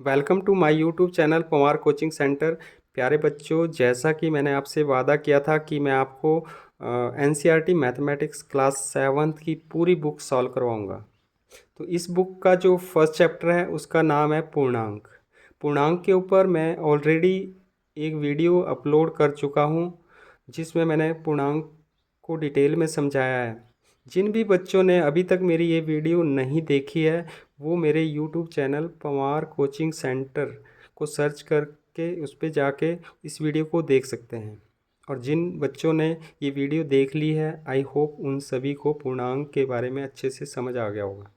Welcome to my YouTube channel Pawar coaching centre. प्यारे बच्चों, जैसा कि मैंने आपसे वादा किया था कि मैं आपको एनसीईआरटी मैथमेटिक्स क्लास 7th की पूरी बुक सॉल्व करवाऊंगा। तो इस बुक का जो फर्स्ट चैप्टर है उसका नाम है पूर्णांक। पूर्णांक के ऊपर मैं ऑलरेडी एक वीडियो अपलोड कर चुका हूं जिसमें मैंने पूर्णांक को डिटेल में समझाया है। जिन भी बच्चों ने अभी तक मेरी ये वीडियो नहीं देखी है वो मेरे YouTube channel Pawar coaching centre को सर्च करके उस पर जाके इस वीडियो को देख सकते हैं। और जिन बच्चों ने ये वीडियो देख ली है आई होप उन सभी को पूर्णांक के बारे में अच्छे से समझ आ गया होगा।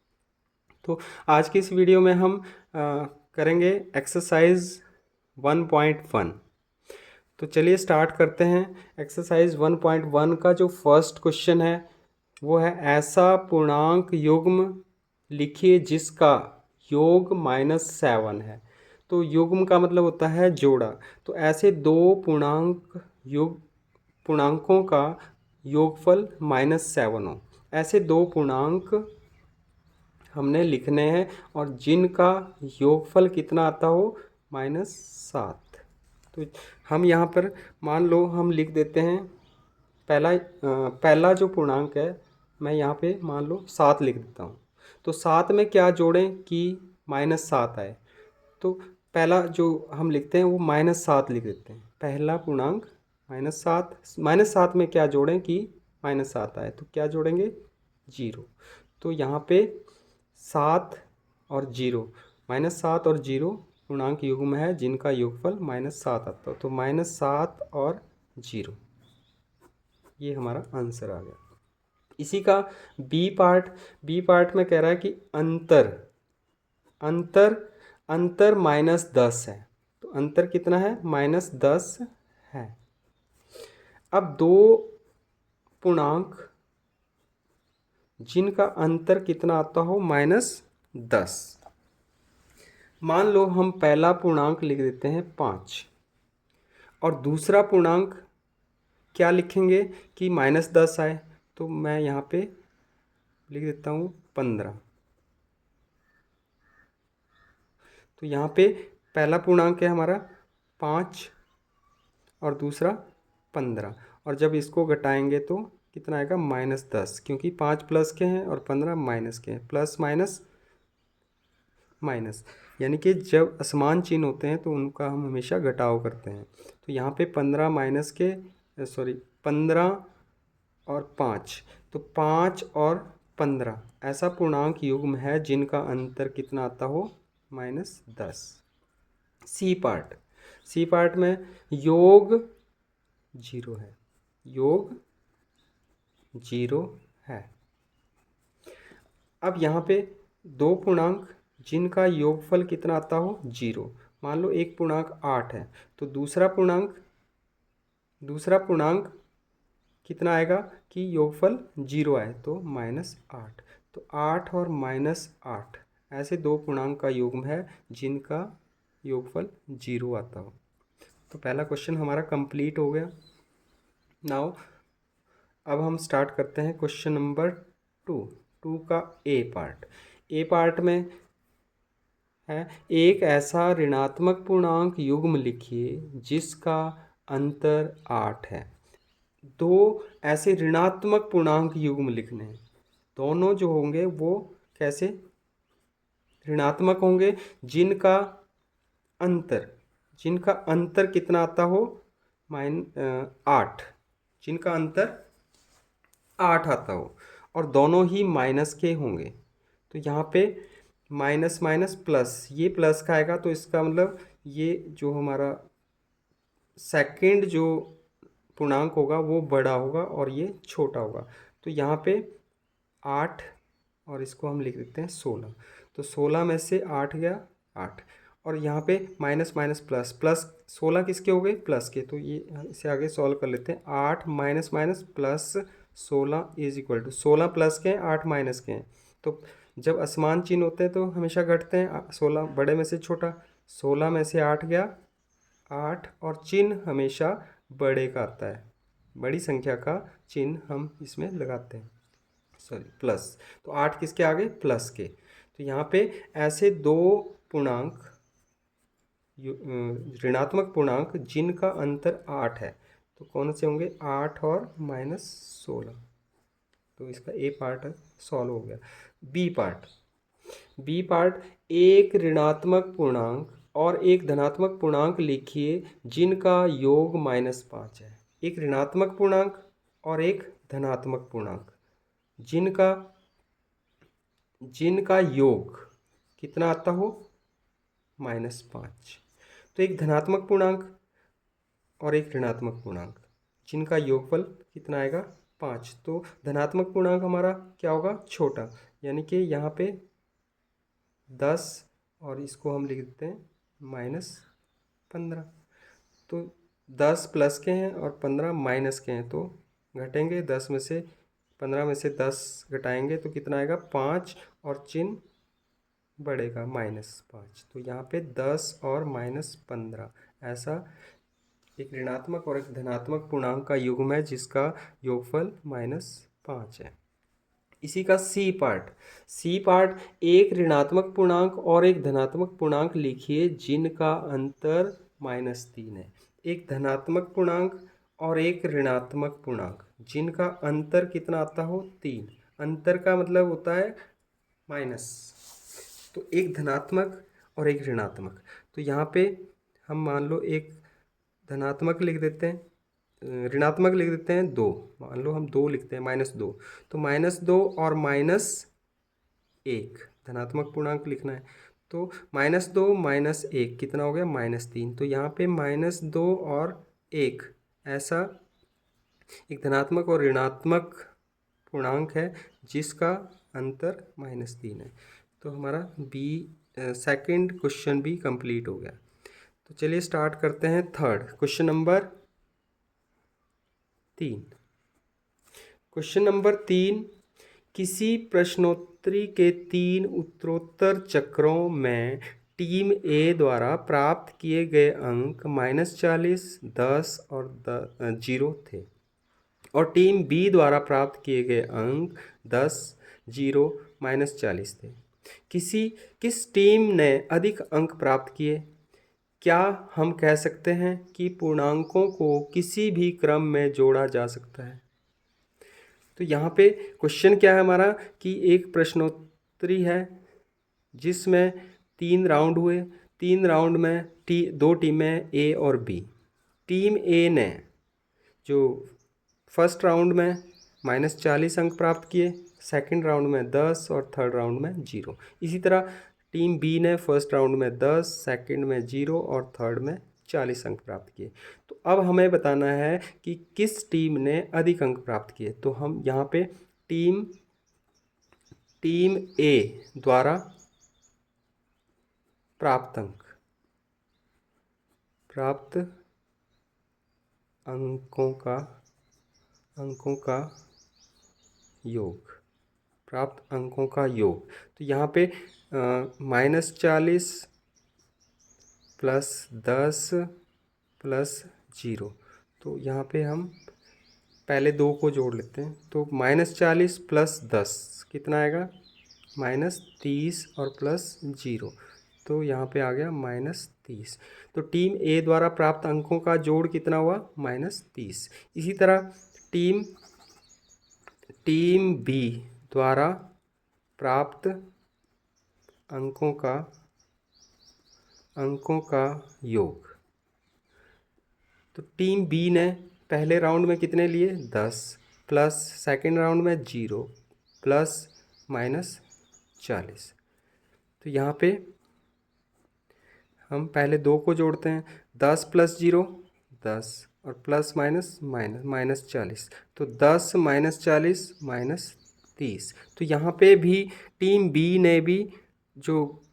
तो आज की इस वीडियो में हम करेंगे एक्सरसाइज 1.1। तो चलिए स्टार्ट करते हैं। एक्सरसाइज 1.1 का जो फर्स्ट क्वेश्चन है वो है, ऐसा पूर्णांक युग्म लिखिए जिसका योग -7 है। तो युग्म का मतलब होता है जोड़ा। तो ऐसे दो पूर्णांकों का योगफल -7 हो, ऐसे दो पूर्णांक हमने लिखने हैं और जिनका योगफल कितना आता हो, -7। तो हम यहाँ पर मान लो हम लिख देते हैं पहला जो पूर्णांक है मैं यहाँ पे मान लो 7 लिख देता हूँ। तो 7 में क्या जोड़ें कि -7 आए। तो पहला जो हम लिखते हैं वो -7 लिख देते हैं। पहला पूर्णांक -7, -7 में क्या जोड़ें कि -7 आए। तो क्या जोड़ेंगे, 0। तो यहाँ पे 7 और 0, -7 और 0 पूर्णांक युग्म है जिनका योगफल -7 आता है। तो -7 और 0, ये हमारा आंसर आ गया। इसी का बी पार्ट में कह रहा है कि अंतर अंतर अंतर -10 है। तो अंतर कितना है, -10 है। अब दो पूर्णांक जिनका अंतर कितना आता हो, -10। मान लो हम पहला पूर्णांक लिख देते हैं 5 और दूसरा पूर्णांक क्या लिखेंगे कि -10 आए। तो मैं यहाँ पे लिख देता हूँ 15। तो यहाँ पे पहला पूर्णांक है हमारा 5 और दूसरा 15, और जब इसको घटाएंगे तो कितना आएगा, -10, क्योंकि 5 प्लस के हैं और 15 माइनस के हैं। प्लस माइनस माइनस, यानी कि जब असमान चिन्ह होते हैं तो उनका हम हमेशा घटाव करते हैं। तो यहाँ पे 15 माइनस के 15 और 5, तो 5 और 15 ऐसा पूर्णांक युग्म है जिनका अंतर कितना आता हो, -10। सी पार्ट में योग 0 है, योग 0 है। अब यहाँ पे दो पूर्णांक जिनका योगफल कितना आता हो, 0। मान लो एक पूर्णांक 8 है तो दूसरा पूर्णांक कितना आएगा कि योगफल 0 आए, तो -8। तो 8 और -8 ऐसे दो पूर्णांक का युग्म है जिनका योगफल 0 आता हो। तो पहला क्वेश्चन हमारा कंप्लीट हो गया। नाउ अब हम स्टार्ट करते हैं क्वेश्चन नंबर 2 का ए पार्ट में है, एक ऐसा ऋणात्मक पूर्णांक युग्म लिखिए जिसका अंतर 8 है। दो ऐसे ऋणात्मक पूर्णांक युग्म लिखने हैं, दोनों जो होंगे वो कैसे ऋणात्मक होंगे, अंतर जिनका अंतर कितना आता हो, 8, जिनका अंतर 8 आता हो और दोनों ही माइनस के होंगे। तो यहाँ पे माइनस माइनस प्लस, ये प्लस का आएगा तो इसका मतलब ये जो हमारा सेकंड जो पूर्णांक होगा वो बड़ा होगा और ये छोटा होगा। तो यहाँ पे 8 और इसको हम लिख देते हैं 16। तो 16 में से 8 गया 8, और यहाँ पे माइनस माइनस प्लस, प्लस 16 किसके हो गए, प्लस के। तो ये इसे आगे सॉल्व कर लेते हैं। 8 minus minus plus 16 is equal to, 16 plus के हैं 8 माइनस के हैं। तो जब असमान चिन्ह होते हैं तो हमेशा घटते हैं। 16 बड़े में से छोटा, 16 में से 8 गया 8, और चिन्ह हमेशा बड़े का आता है, बड़ी संख्या का चिन्ह हम इसमें लगाते हैं, प्लस। तो 8 किसके आगे, प्लस के। तो यहाँ पे ऐसे दो पूर्णांक ऋणात्मक पूर्णांक जिनका अंतर 8 है, तो कौन से होंगे? 8 और -16। तो इसका ए पार्ट सॉल्व हो गया। बी पार्ट, एक ऋणात्मक पूर्णांक और एक धनात्मक पूर्णांक लिखिए जिनका योग -5 है। एक ऋणात्मक पूर्णांक और एक धनात्मक पूर्णांक जिनका जिनका योग कितना आता हो? -5। तो एक धनात्मक पूर्णांक और एक ऋणात्मक पूर्णांक जिनका योगफल कितना आएगा? 5। तो धनात्मक पूर्णांक हमारा क्या होगा? छोटा, यानी कि यहाँ पे 10 और इसको हम लिख देते हैं -15। तो 10 प्लस के हैं और 15 माइनस के हैं, तो घटेंगे। 10 में से 15 में से 10 घटाएंगे तो कितना आएगा? 5, और चिन्ह बढ़ेगा -5। तो यहाँ पे 10 और -15 ऐसा एक ऋणात्मक और एक धनात्मक पूर्णांक का युग्म है जिसका योगफल -5 है। इसी का सी पार्ट, एक ऋणात्मक पूर्णांक और एक धनात्मक पूर्णांक लिखिए जिनका अंतर -3 है। एक धनात्मक पूर्णांक और एक ऋणात्मक पूर्णांक जिनका अंतर कितना आता हो? 3। अंतर का मतलब होता है माइनस। तो एक धनात्मक और एक ऋणात्मक, तो यहाँ पे हम मान लो एक धनात्मक लिख देते हैं, ऋणात्मक लिख देते हैं 2। मान लो हम 2 लिखते हैं, -2। तो -2 और -1 धनात्मक पूर्णांक लिखना है। तो -2 -1 कितना हो गया? -3। तो यहाँ पे -2 और 1 ऐसा एक धनात्मक और ऋणात्मक पूर्णांक है जिसका अंतर -3 है। तो हमारा बी सेकंड क्वेश्चन भी कंप्लीट हो गया। तो चलिए स्टार्ट करते हैं third question number 3। Question number 3, किसी प्रश्नोत्तरी के 3 उत्तरोत्तर चक्रों में टीम ए द्वारा प्राप्त किए गए अंक -40, 10 और 0 थे, और टीम बी द्वारा प्राप्त किए गए अंक 10, 0, -40 थे। किस टीम ने अधिक अंक प्राप्त किए? क्या हम कह सकते हैं कि पूर्णांकों को किसी भी क्रम में जोड़ा जा सकता है? तो यहाँ पे क्वेश्चन क्या है हमारा कि एक प्रश्नोत्तरी है जिसमें 3 राउंड हुए। 3 राउंड में 2 टीमें ए और बी। टीम ए ने जो फर्स्ट राउंड में -40 अंक प्राप्त किए, सेकंड राउंड में 10 और थर्ड राउंड में 0। इसी तरह टीम बी ने फर्स्ट राउंड में 10, सेकंड में 0 और थर्ड में 40 अंक प्राप्त किए। तो अब हमें बताना है कि किस टीम ने अधिक अंक प्राप्त किए। तो हम यहाँ पे टीम ए द्वारा प्राप्त अंकों का योग, प्राप्त अंकों का योग। तो यहाँ पे -40 + 10 + 0। तो यहाँ पे हम पहले 2 को जोड़ लेते हैं। तो -40 + 10 कितना आएगा? -30 और +0, तो यहाँ पे आ गया -30। तो टीम ए द्वारा प्राप्त अंकों का जोड़ कितना हुआ? -30। इसी तरह टीम बी द्वारा प्राप्त अंकों का योग। तो टीम बी ने पहले राउंड में कितने लिए? 10, प्लस सेकेंड राउंड में 0, प्लस -40। तो यहाँ पे हम पहले 2 को जोड़ते हैं। 10 + 0 10 और प्लस -40। तो 10 -40 -30। तो यहाँ पे भी टीम बी ने भी जो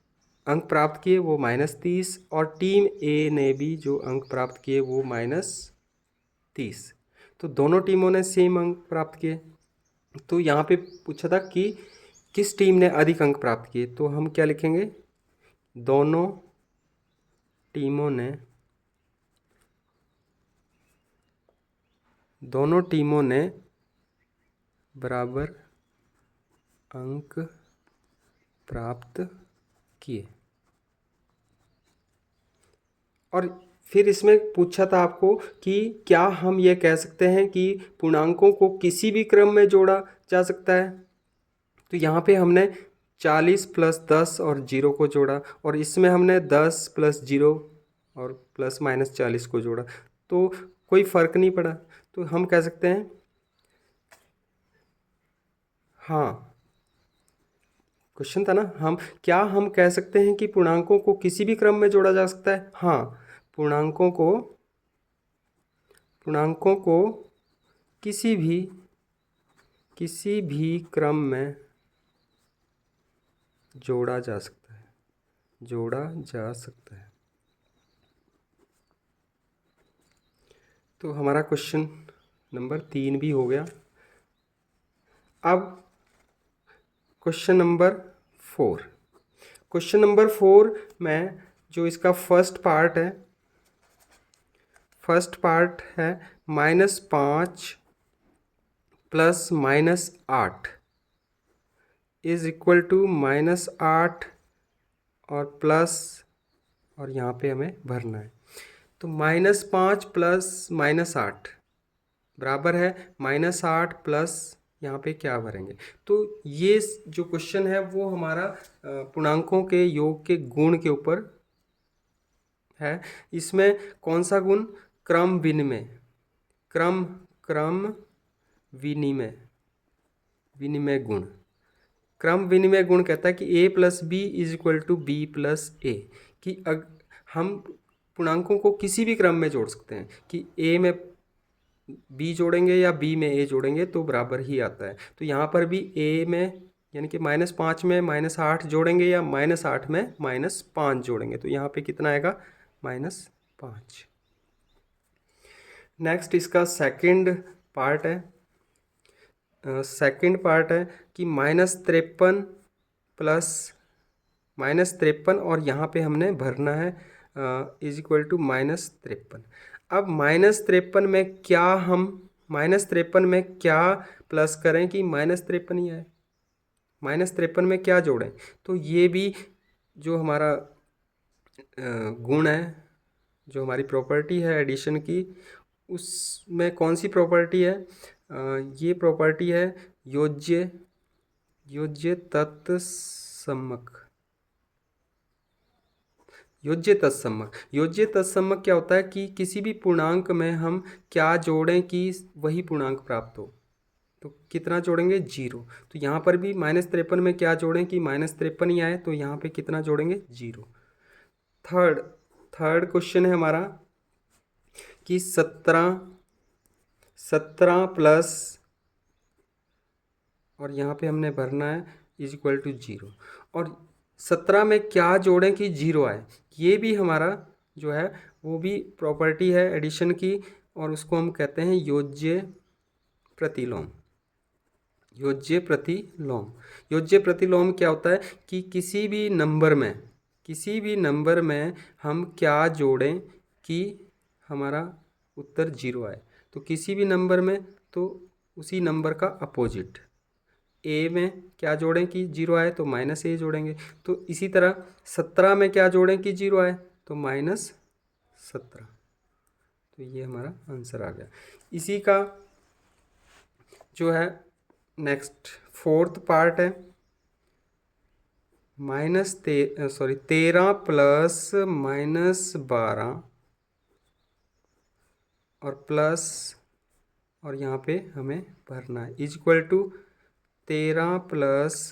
अंक प्राप्त किए वो -30, और टीम ए ने भी जो अंक प्राप्त किए वो -30। तो दोनों टीमों ने सेम अंक प्राप्त किए। तो यहाँ पे पूछा था कि किस टीम ने अधिक अंक प्राप्त किए। तो हम क्या लिखेंगे? दोनों टीमों ने बराबर अंक प्राप्त किए। और फिर इसमें पूछा था आपको कि क्या हम ये कह सकते हैं कि पूर्णांकों को किसी भी क्रम में जोड़ा जा सकता है। तो यहाँ पे हमने 40 प्लस 10 और 0 को जोड़ा, और इसमें हमने 10 प्लस 0 और प्लस माइनस 40 को जोड़ा, तो कोई फ़र्क नहीं पड़ा। तो हम कह सकते हैं हाँ, क्वेश्चन था ना, हम कह सकते हैं कि पूर्णांकों को किसी भी क्रम में जोड़ा जा सकता है। हाँ, पूर्णांकों को किसी भी क्रम में जोड़ा जा सकता है। तो हमारा क्वेश्चन नंबर 3 भी हो गया। अब क्वेश्चन नंबर 4। क्वेश्चन नंबर 4 में जो इसका फर्स्ट पार्ट है -5 प्लस -8 इज इक्वल टू -8 और प्लस, और यहाँ पे हमें भरना है। तो -5 प्लस -8 बराबर है -8 प्लस, यहाँ पे क्या भरेंगे। तो ये जो क्वेश्चन है वो हमारा पूर्णांकों के योग के गुण के ऊपर है। इसमें कौन सा गुण, क्रम विनिमय, क्रम विनिमय गुण। क्रम विनिमय गुण कहता है कि a plus B is equal to B plus A, कि हम पूर्णांकों को किसी भी क्रम में जोड़ सकते हैं कि a में b जोड़ेंगे या b में a जोड़ेंगे तो बराबर ही आता है। तो यहाँ पर भी a में यानी कि -5 में -8 जोड़ेंगे या -8 में -5 जोड़ेंगे, तो यहाँ पे कितना आएगा, -5। नेक्स्ट इसका सेकंड पार्ट है कि -53 प्लस -53, और यहाँ पे हमने भरना है इज इक्वल टू -53। अब -53 में क्या प्लस करें कि -53 ही आए। -53 में क्या जोड़ें, तो ये भी जो हमारा गुण है, जो हमारी प्रॉपर्टी है एडिशन की, उसमें कौन सी प्रॉपर्टी है, ये प्रॉपर्टी है योज्य तत्समक क्या होता है कि किसी भी पूर्णांक में हम क्या जोड़ें कि वही पूर्णांक प्राप्त हो। तो कितना जोड़ेंगे, 0। तो यहाँ पर भी -53 में क्या जोड़ें कि -53 ही आए, तो यहाँ पे कितना जोड़ेंगे, 0। थर्ड क्वेश्चन है हमारा कि 17 प्लस, और यहाँ पे हमने भरना है इज इक्वल टू 0, और 17 में क्या जोड़ें कि 0 आए। ये भी हमारा जो है वो भी प्रॉपर्टी है एडिशन की, और उसको हम कहते हैं योज्य प्रतिलोम। योज्य प्रतिलोम क्या होता है कि किसी भी नंबर में हम क्या जोड़ें कि हमारा उत्तर 0 आए। तो किसी भी नंबर में, तो उसी नंबर का अपोजिट, ए में क्या जोड़ें कि 0 आए, तो -a जोड़ेंगे। तो इसी तरह 17 में क्या जोड़ें कि 0 आए, तो -17। तो ये हमारा आंसर आ गया। इसी का जो है नेक्स्ट फोर्थ पार्ट है 13 प्लस -12 और प्लस, और यहाँ पे हमें भरना है is equal to 13 plus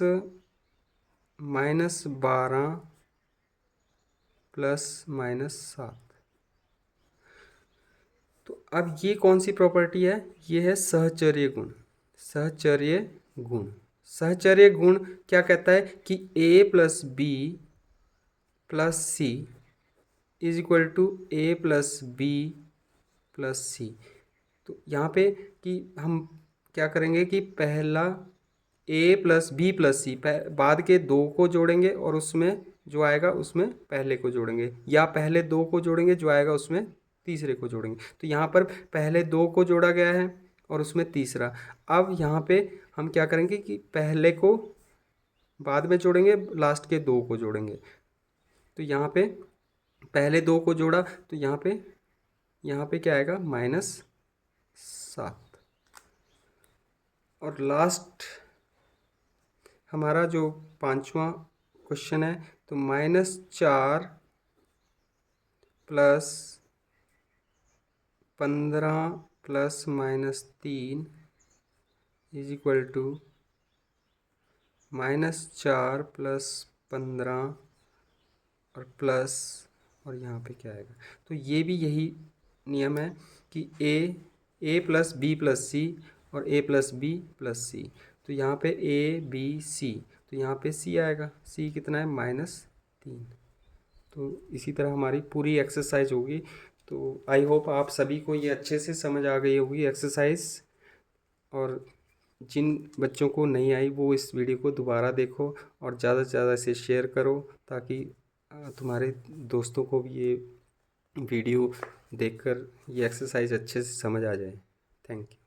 -12 plus -7। तो अब ये कौन सी प्रॉपर्टी है, ये है सहचर्य गुण क्या कहता है कि a plus B plus C is equal to a plus B plus C. तो यहाँ पे कि हम क्या करेंगे कि पहला a प्लस बी प्लस सी, बाद के 2 को जोड़ेंगे और उसमें जो आएगा उसमें पहले को जोड़ेंगे, या पहले 2 को जोड़ेंगे, जो आएगा उसमें तीसरे को जोड़ेंगे। तो यहाँ पर पहले 2 को जोड़ा गया है और उसमें तीसरा। अब यहाँ पे हम क्या करेंगे कि पहले को बाद में जोड़ेंगे, लास्ट के 2 को जोड़ेंगे। तो यहाँ पे पहले 2 को जोड़ा तो यहाँ पे क्या आएगा -7। और लास्ट हमारा जो 5वां क्वेश्चन है, तो -4 plus 15 plus -3 is equal to -4 plus 15 और प्लस, और यहाँ पे क्या आएगा। तो ये भी यही नियम है कि ए प्लस बी प्लस सी और ए प्लस बी प्लस सी। तो यहाँ पे ए बी सी, तो यहाँ पे सी आएगा। सी कितना है -3। तो इसी तरह हमारी पूरी एक्सरसाइज होगी। तो आई होप आप सभी को ये अच्छे से समझ आ गई होगी एक्सरसाइज। और जिन बच्चों को नहीं आई वो इस वीडियो को दोबारा देखो और ज़्यादा से ज़्यादा इसे शेयर करो, ताकि तुम्हारे दोस्तों को भी ये वीडियो देखकर ये एक्सरसाइज अच्छे से समझ आ जाए। Thank you.